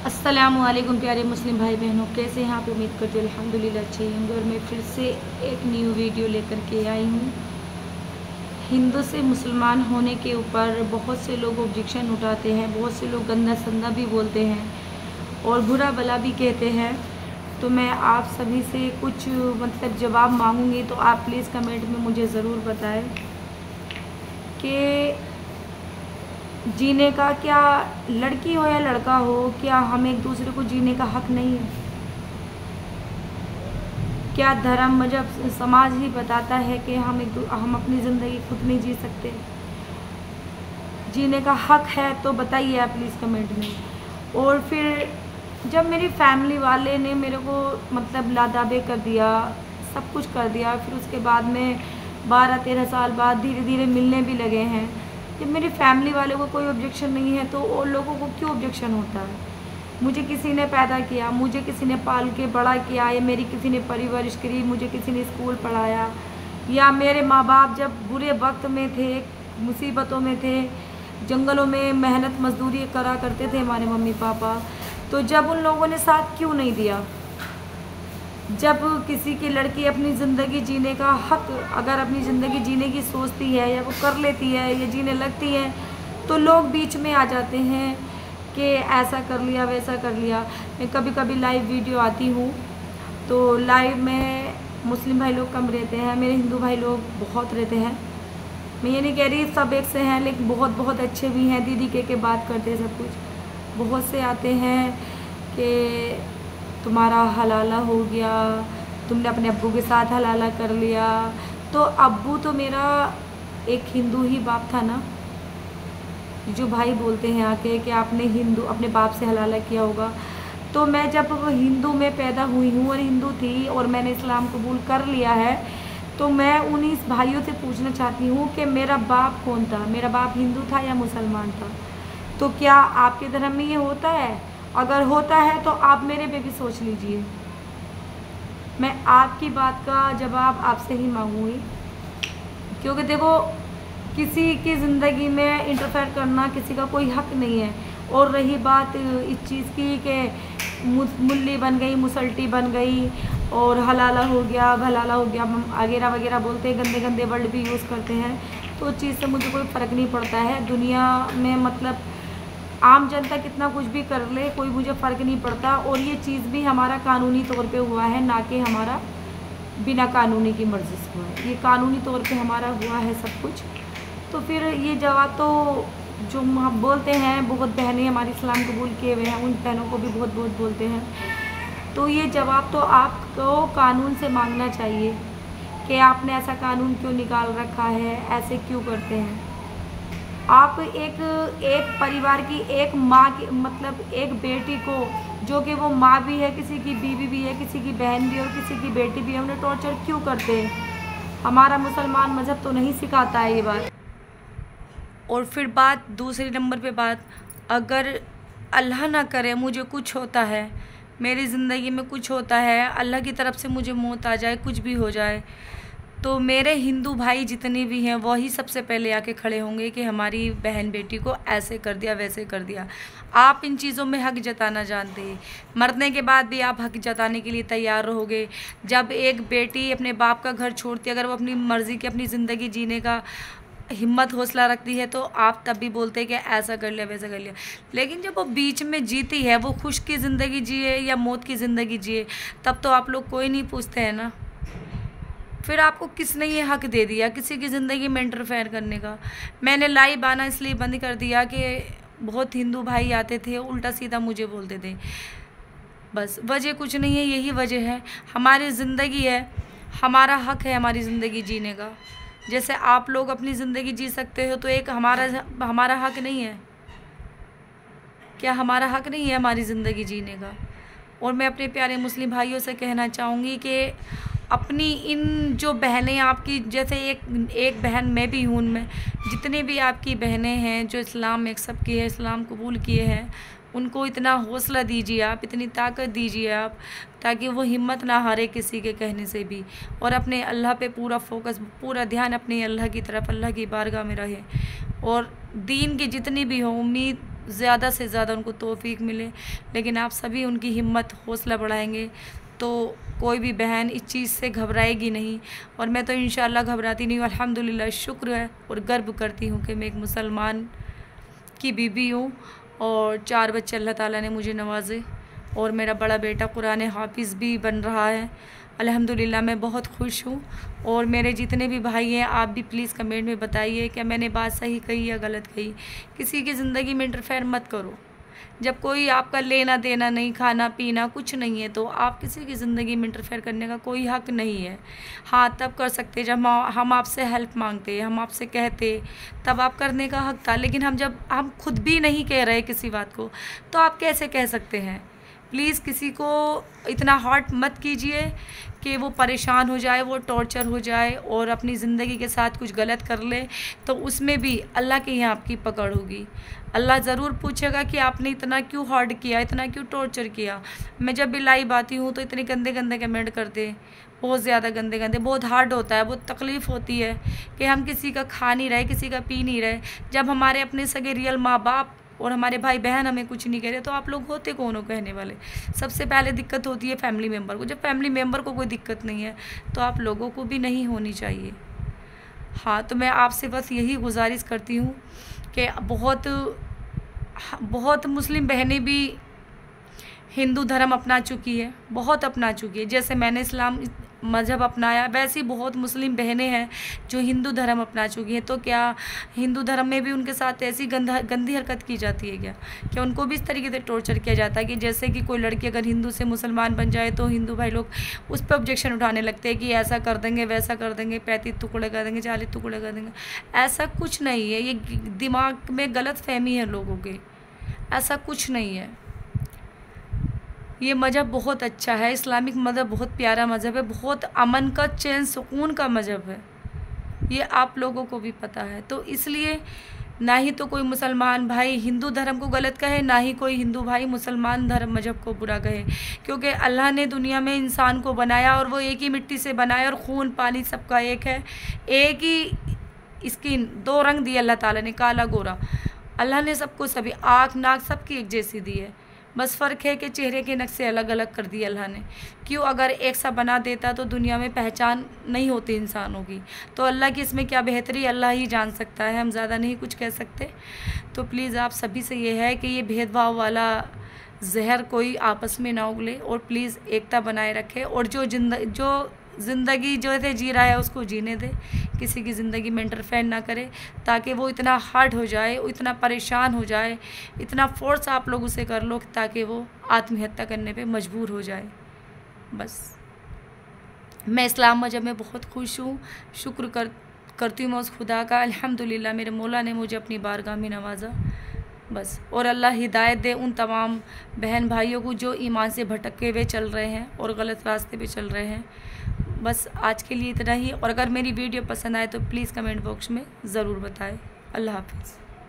अस्सलामुअलैकुम प्यारे मुस्लिम भाई बहनों, कैसे हैं आप? उम्मीद करते हैं अल्हम्दुलिल्लाह अच्छे होंगे। और मैं फिर से एक न्यू वीडियो लेकर के आई हूँ। हिंदू से मुसलमान होने के ऊपर बहुत से लोग ऑब्जेक्शन उठाते हैं, बहुत से लोग गंदा संदा भी बोलते हैं और बुरा भला भी कहते हैं। तो मैं आप सभी से कुछ जवाब मांगूंगी, तो आप प्लीज़ कमेंट में मुझे ज़रूर बताएं कि जीने का, क्या लड़की हो या लड़का हो, क्या हम एक दूसरे को जीने का हक नहीं है? क्या धर्म, मजहब, समाज ही बताता है कि हम अपनी ज़िंदगी खुद नहीं जी सकते? जीने का हक है तो बताइए आप प्लीज़ कमेंट में। और फिर जब मेरी फैमिली वाले ने मेरे को लादाबे कर दिया, सब कुछ कर दिया, फिर उसके बाद में 12-13 साल बाद धीरे धीरे मिलने भी लगे हैं। जब मेरी फैमिली वालों को कोई ऑब्जेक्शन नहीं है तो और लोगों को क्यों ऑब्जेक्शन होता है? मुझे किसी ने पैदा किया, मुझे किसी ने पाल के बड़ा किया, या मेरी किसी ने परवरिश करी, मुझे किसी ने स्कूल पढ़ाया, या मेरे माँ बाप जब बुरे वक्त में थे, मुसीबतों में थे, जंगलों में मेहनत मजदूरी करा करते थे हमारे मम्मी पापा, तो जब उन लोगों ने साथ क्यों नहीं दिया? जब किसी की लड़की अपनी ज़िंदगी जीने का हक, अगर अपनी ज़िंदगी जीने की सोचती है या वो कर लेती है या जीने लगती है, तो लोग बीच में आ जाते हैं कि ऐसा कर लिया, वैसा कर लिया। मैं कभी कभी लाइव वीडियो आती हूँ, तो लाइव में मुस्लिम भाई लोग कम रहते हैं, मेरे हिंदू भाई लोग बहुत रहते हैं। मैं ये नहीं कह रही सब एक से हैं, लेकिन बहुत बहुत अच्छे भी हैं, दीदी के बात करते हैं सब कुछ। बहुत से आते हैं कि तुम्हारा हलाला हो गया, तुमने अपने अब्बू के साथ हलाला कर लिया। तो अब्बू तो मेरा एक हिंदू ही बाप था ना। जो भाई बोलते हैं आके कि आपने हिंदू अपने बाप से हलाला किया होगा, तो मैं जब हिंदू में पैदा हुई हूँ और हिंदू थी और मैंने इस्लाम कबूल कर लिया है, तो मैं उन्हीं भाइयों से पूछना चाहती हूँ कि मेरा बाप कौन था? मेरा बाप हिंदू था या मुसलमान था? तो क्या आपके धर्म में ये होता है? अगर होता है तो आप मेरे पे भी सोच लीजिए। मैं आपकी बात का जवाब आपसे ही मांगूंगी, क्योंकि देखो, किसी की ज़िंदगी में इंटरफेयर करना किसी का कोई हक नहीं है। और रही बात इस चीज़ की कि मुल्ली बन गई, मुसल्टी बन गई और हलाला हो गया, भलाला हो गया, वगैरह वगैरह बोलते हैं, गंदे गंदे वर्ड भी यूज़ करते हैं। तो उस चीज़ से मुझे कोई फ़र्क नहीं पड़ता है। दुनिया में आम जनता कितना कुछ भी कर ले, कोई मुझे फ़र्क नहीं पड़ता। और ये चीज़ भी हमारा कानूनी तौर पे हुआ है, ना कि हमारा बिना कानूनी की मर्ज़ी से हुआ है। ये कानूनी तौर पे हमारा हुआ है सब कुछ। तो फिर ये जवाब तो जो हम बोलते हैं, बहुत बहनें हमारी इस्लाम कबूल किए हुए हैं, उन बहनों को भी बहुत बहुत बोलते हैं। तो ये जवाब तो आपको कानून से मांगना चाहिए कि आपने ऐसा कानून क्यों निकाल रखा है, ऐसे क्यों करते हैं? आप एक परिवार की एक माँ की, एक बेटी को, जो कि वो माँ भी है, किसी की बीवी भी है, किसी की बहन भी है और किसी की बेटी भी है, उन्हें टॉर्चर क्यों करते हैं? हमारा मुसलमान मज़हब तो नहीं सिखाता है ये बात। और फिर बात दूसरे नंबर पे बात, अगर अल्लाह ना करे मुझे कुछ होता है, मेरी ज़िंदगी में कुछ होता है, अल्लाह की तरफ से मुझे मौत आ जाए, कुछ भी हो जाए, तो मेरे हिंदू भाई जितने भी हैं वही सबसे पहले आके खड़े होंगे कि हमारी बहन बेटी को ऐसे कर दिया, वैसे कर दिया। आप इन चीज़ों में हक जताना जानते हैं, मरने के बाद भी आप हक जताने के लिए तैयार रहोगे। जब एक बेटी अपने बाप का घर छोड़ती है, अगर वो अपनी मर्ज़ी की अपनी ज़िंदगी जीने का हिम्मत हौसला रखती है, तो आप तब भी बोलते हैं कि ऐसा कर लिया, वैसा कर लिया। लेकिन जब वो बीच में जीती है, वो खुश की ज़िंदगी जिए या मौत की ज़िंदगी जिए, तब तो आप लोग कोई नहीं पूछते हैं ना। फिर आपको किसने ये हक दे दिया किसी की ज़िंदगी में इंटरफेयर करने का? मैंने लाइव आना इसलिए बंद कर दिया कि बहुत हिंदू भाई आते थे, उल्टा सीधा मुझे बोलते थे। बस वजह कुछ नहीं है, यही वजह है। हमारी ज़िंदगी है, हमारा हक है हमारी ज़िंदगी जीने का। जैसे आप लोग अपनी ज़िंदगी जी सकते हो, तो एक हमारा हक नहीं है क्या? हमारा हक नहीं है हमारी ज़िंदगी जीने का? और मैं अपने प्यारे मुस्लिम भाइयों से कहना चाहूँगी कि अपनी इन जो बहनें आपकी, जैसे एक बहन मैं भी हूँ, उनमें जितनी भी आपकी बहनें हैं जो इस्लाम एक्सेप्ट किए हैं, इस्लाम कबूल किए हैं, उनको इतना हौसला दीजिए आप, इतनी ताकत दीजिए आप, ताकि वो हिम्मत ना हारे किसी के कहने से भी, और अपने अल्लाह पे पूरा फोकस, पूरा ध्यान अपने अल्लाह की तरफ, अल्लाह की बारगाह में रहे। और दीन की जितनी भी हो उम्मीद ज़्यादा से ज़्यादा उनको तौफीक मिले। लेकिन आप सभी उनकी हिम्मत हौसला बढ़ाएंगे तो कोई भी बहन इस चीज़ से घबराएगी नहीं। और मैं तो इंशाअल्लाह घबराती नहीं हूँ, अल्हम्दुलिल्लाह, शुक्र है और गर्व करती हूँ कि मैं एक मुसलमान की बीबी हूँ और 4 बच्चे अल्लाह ताला ने मुझे नवाजे और मेरा बड़ा बेटा कुरान हाफिज़ भी बन रहा है। अल्हम्दुलिल्लाह मैं बहुत खुश हूँ। और मेरे जितने भी भाई हैं, आप भी प्लीज़ कमेंट में बताइए कि मैंने बात सही कही या गलत कही। किसी की ज़िंदगी में इंटरफेयर मत करो। जब कोई आपका लेना देना नहीं, खाना पीना कुछ नहीं है, तो आप किसी की ज़िंदगी में इंटरफेयर करने का कोई हक़ नहीं है। हाँ, तब कर सकते जब हम आपसे हेल्प मांगते, हम आपसे कहते, तब आप करने का हक़ था। लेकिन जब हम खुद भी नहीं कह रहे किसी बात को, तो आप कैसे कह सकते हैं। प्लीज़ किसी को इतना हर्ट मत कीजिए कि वो परेशान हो जाए, वो टॉर्चर हो जाए और अपनी ज़िंदगी के साथ कुछ गलत कर ले, तो उसमें भी अल्लाह के यहाँ आपकी पकड़ होगी। अल्लाह ज़रूर पूछेगा कि आपने इतना क्यों हर्ट किया, इतना क्यों टॉर्चर किया। मैं जब भी लाइव आती हूँ तो इतने गंदे गंदे कमेंट करते, बहुत ज़्यादा गंदे गंदे, बहुत हार्ड होता है, बहुत तकलीफ़ होती है कि हम किसी का खा नहीं रहे, किसी का पी नहीं रहे। जब हमारे अपने सगे रियल माँ बाप और हमारे भाई बहन हमें कुछ नहीं कह रहे, तो आप लोग होते कौन हो कहने वाले। सबसे पहले दिक्कत होती है फैमिली मेम्बर को। जब फैमिली मेम्बर को कोई दिक्कत नहीं है तो आप लोगों को भी नहीं होनी चाहिए। हाँ, तो मैं आपसे बस यही गुजारिश करती हूँ कि बहुत मुस्लिम बहनें भी हिंदू धर्म अपना चुकी है, बहुत अपना चुकी है। जैसे मैंने इस्लाम मज़हब अपनाया, वैसी बहुत मुस्लिम बहनें हैं जो हिंदू धर्म अपना चुकी हैं। तो क्या हिंदू धर्म में भी उनके साथ ऐसी गंदी हरकत की जाती है क्या उनको भी इस तरीके से टॉर्चर किया जाता है कि जैसे कि कोई लड़की अगर हिंदू से मुसलमान बन जाए तो हिंदू भाई लोग उस पर ऑब्जेक्शन उठाने लगते हैं कि ऐसा कर देंगे, वैसा कर देंगे, 35 टुकड़े कर देंगे, 40 टुकड़े कर देंगे। ऐसा कुछ नहीं है, ये दिमाग में गलत फहमी है लोगों के, ऐसा कुछ नहीं है। ये मज़हब बहुत अच्छा है, इस्लामिक मज़हब बहुत प्यारा मज़हब है, बहुत अमन का, चैन सुकून का मज़हब है, ये आप लोगों को भी पता है। तो इसलिए ना ही तो कोई मुसलमान भाई हिंदू धर्म को गलत कहे, ना ही कोई हिंदू भाई मुसलमान धर्म मज़हब को बुरा कहे, क्योंकि अल्लाह ने दुनिया में इंसान को बनाया और वो एक ही मिट्टी से बनाया और खून पानी सबका एक है, एक ही स्किन, 2 रंग दिए अल्लाह ताला ने, काला गोरा। अल्लाह ने सबको सभी आँख नाक सबकी एक जैसी दी है, बस फ़र्क है कि चेहरे के नक्शे अलग अलग कर दिए अल्लाह ने। क्यों, अगर एक सा बना देता तो दुनिया में पहचान नहीं होती इंसानों की। तो अल्लाह की इसमें क्या बेहतरी अल्लाह ही जान सकता है, हम ज़्यादा नहीं कुछ कह सकते। तो प्लीज़ आप सभी से ये है कि ये भेदभाव वाला जहर कोई आपस में ना उगले और प्लीज़ एकता बनाए रखे। और जो ज़िंदगी जो है जी रहा है उसको जीने दे, किसी की ज़िंदगी में इंटरफेयर ना करे, ताकि वो इतना हार्ड हो जाए, इतना परेशान हो जाए, इतना फोर्स आप लोग उसे कर लो ताकि वो आत्महत्या करने पे मजबूर हो जाए। बस मैं इस्लाम मज़हब में बहुत खुश हूँ, शुक्र करती हूँ मैं उस खुदा का, अल्हम्दुलिल्लाह मेरे मौला ने मुझे अपनी बारगाह में नवाजा। बस, और अल्लाह हिदायत दे उन तमाम बहन भाइयों को जो ईमान से भटके हुए चल रहे हैं और गलत रास्ते पे चल रहे हैं। बस आज के लिए इतना ही। और अगर मेरी वीडियो पसंद आए तो प्लीज़ कमेंट बॉक्स में ज़रूर बताएं। अल्लाह हाफ़िज़।